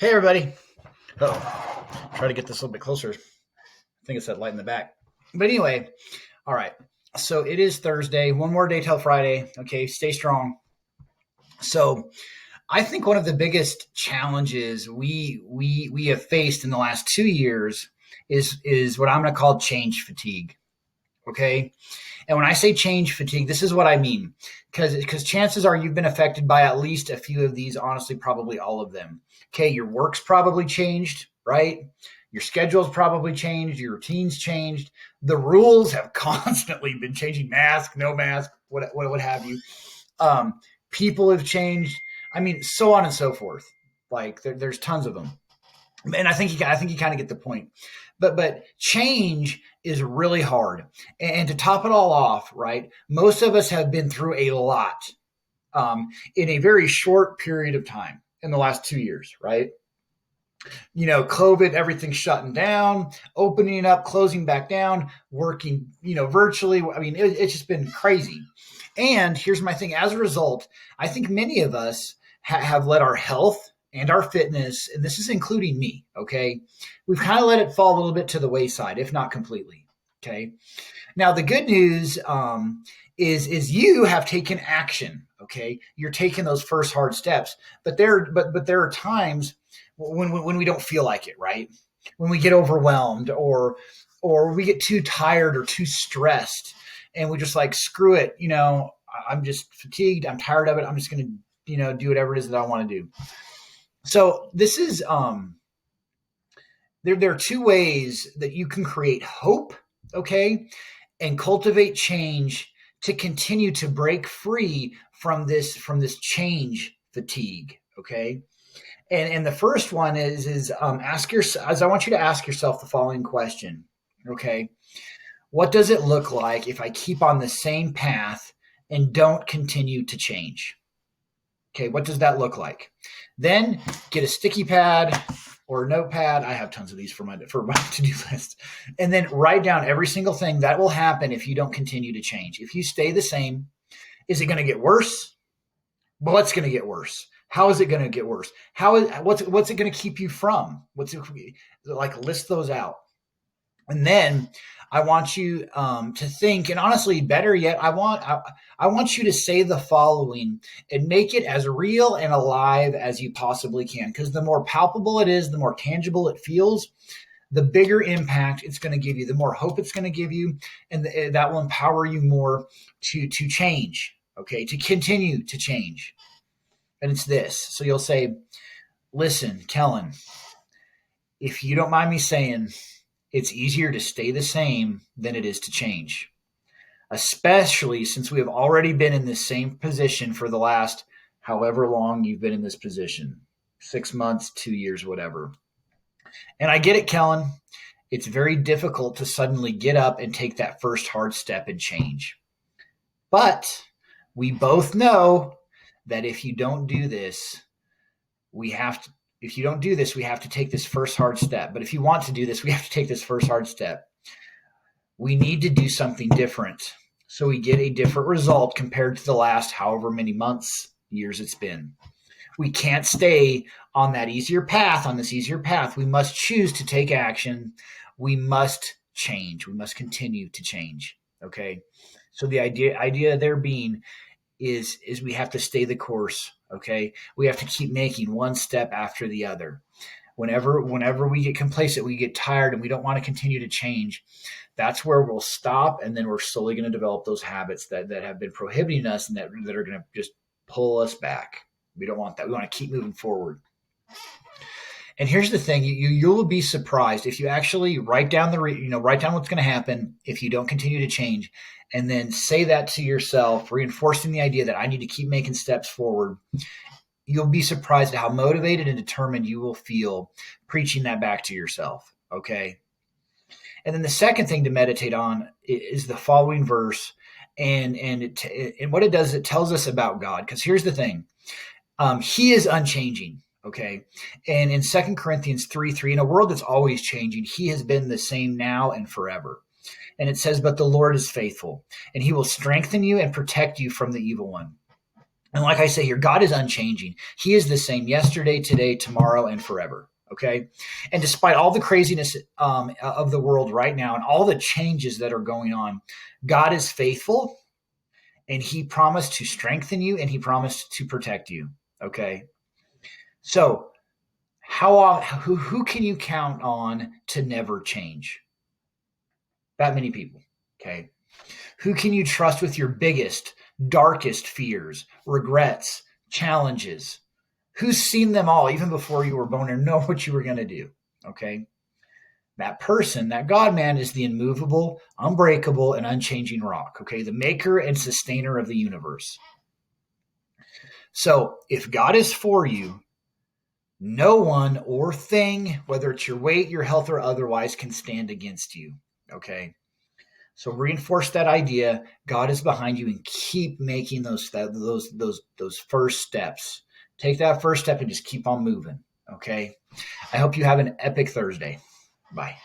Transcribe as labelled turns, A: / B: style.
A: Hey, everybody. Oh, try to get this a little bit closer. I think it's that light in the back. But anyway, all right. So it is Thursday. One more day till Friday. Okay, stay strong. So I think one of the biggest challenges we have faced in the last 2 years is what I'm going to call change fatigue. Okay, and when I say change fatigue, this is what I mean. Because chances are you've been affected by at least a few of these, honestly, probably all of them. Okay, your work's probably changed, right? Your schedule's probably changed, your routine's changed. The rules have constantly been changing, mask, no mask, what have you. Um, People have changed. I mean, so on and so forth. Like there's tons of them. And I think you kind of get the point. But change is really hard. And to top it all off, right? Most of us have been through a lot in a very short period of time in the last 2 years, right? COVID, everything shutting down, opening up, closing back down, working, virtually. I mean, it's just been crazy. And here's my thing. As a result, I think many of us have let our health and our fitness, and this is including me, okay, we've kind of let it fall a little bit to the wayside, if not completely. Okay. Now the good news is you have taken action. Okay, you're taking those first hard steps, but there are times when we don't feel like it, right? When we get overwhelmed or we get too tired or too stressed, and we just like screw it. I'm just fatigued. I'm tired of it. I'm just gonna do whatever it is that I want to do. So this is there are two ways that you can create hope, okay, and cultivate change to continue to break free from this change fatigue, okay. And the first one is ask yourself. As I want you to ask yourself the following question, okay. What does it look like if I keep on the same path and don't continue to change? Okay, what does that look like? Then get a sticky pad or a notepad. I have tons of these for my to-do list. And then write down every single thing that will happen if you don't continue to change. If you stay the same, is it going to get worse? Well, it's going to get worse. How is it going to get worse? What's it going to keep you from? List those out. And then I want you to think, and honestly, better yet, I want you to say the following and make it as real and alive as you possibly can. Because the more palpable it is, the more tangible it feels, the bigger impact it's going to give you, the more hope it's going to give you, and that will empower you more to change. Okay, to continue to change. And it's this. So you'll say, "Listen, Kellen, if you don't mind me saying, it's easier to stay the same than it is to change, especially since we have already been in this same position for the last however long you've been in this position, 6 months, 2 years, whatever. And I get it, Kellen. It's very difficult to suddenly get up and take that first hard step and change. But we both know that if you don't do this, we have to take this first hard step. But if you want to do this, we have to take this first hard step. We need to do something different so we get a different result compared to the last however many months, years it's been. We can't stay on that easier path, on this easier path. We must choose to take action. We must change. We must continue to change. Okay. So the idea there being is we have to stay the course. Okay. We have to keep making one step after the other. Whenever we get complacent, we get tired and we don't want to continue to change, that's where we'll stop, and then we're slowly going to develop those habits that have been prohibiting us and that are going to just pull us back. We don't want that. We want to keep moving forward. And here's the thing: you'll be surprised if you actually write down write down what's going to happen if you don't continue to change, and then say that to yourself, reinforcing the idea that I need to keep making steps forward. You'll be surprised at how motivated and determined you will feel preaching that back to yourself. Okay. And then the second thing to meditate on is the following verse, and what it does, it tells us about God. Because here's the thing: He is unchanging. Okay, and in 2 Corinthians 3:3, in a world that's always changing, He has been the same now and forever. And it says, "But the Lord is faithful, and He will strengthen you and protect you from the evil one." And like I say here, God is unchanging. He is the same yesterday, today, tomorrow, and forever. Okay. And despite all the craziness of the world right now and all the changes that are going on, God is faithful, and he promised to strengthen you, and he promised to protect you. Okay. So who can you count on to never change? That many people. Okay. Who can you trust with your biggest, darkest fears, regrets, challenges? Who's seen them all even before you were born and know what you were going to do? Okay. That person, that God man, is the immovable, unbreakable, and unchanging rock. Okay. The maker and sustainer of the universe. So if God is for you, no one or thing, whether it's your weight, your health, or otherwise, can stand against you. Okay. So reinforce that idea. God is behind you, and keep making those first steps. Take that first step and just keep on moving. Okay. I hope you have an epic Thursday. Bye.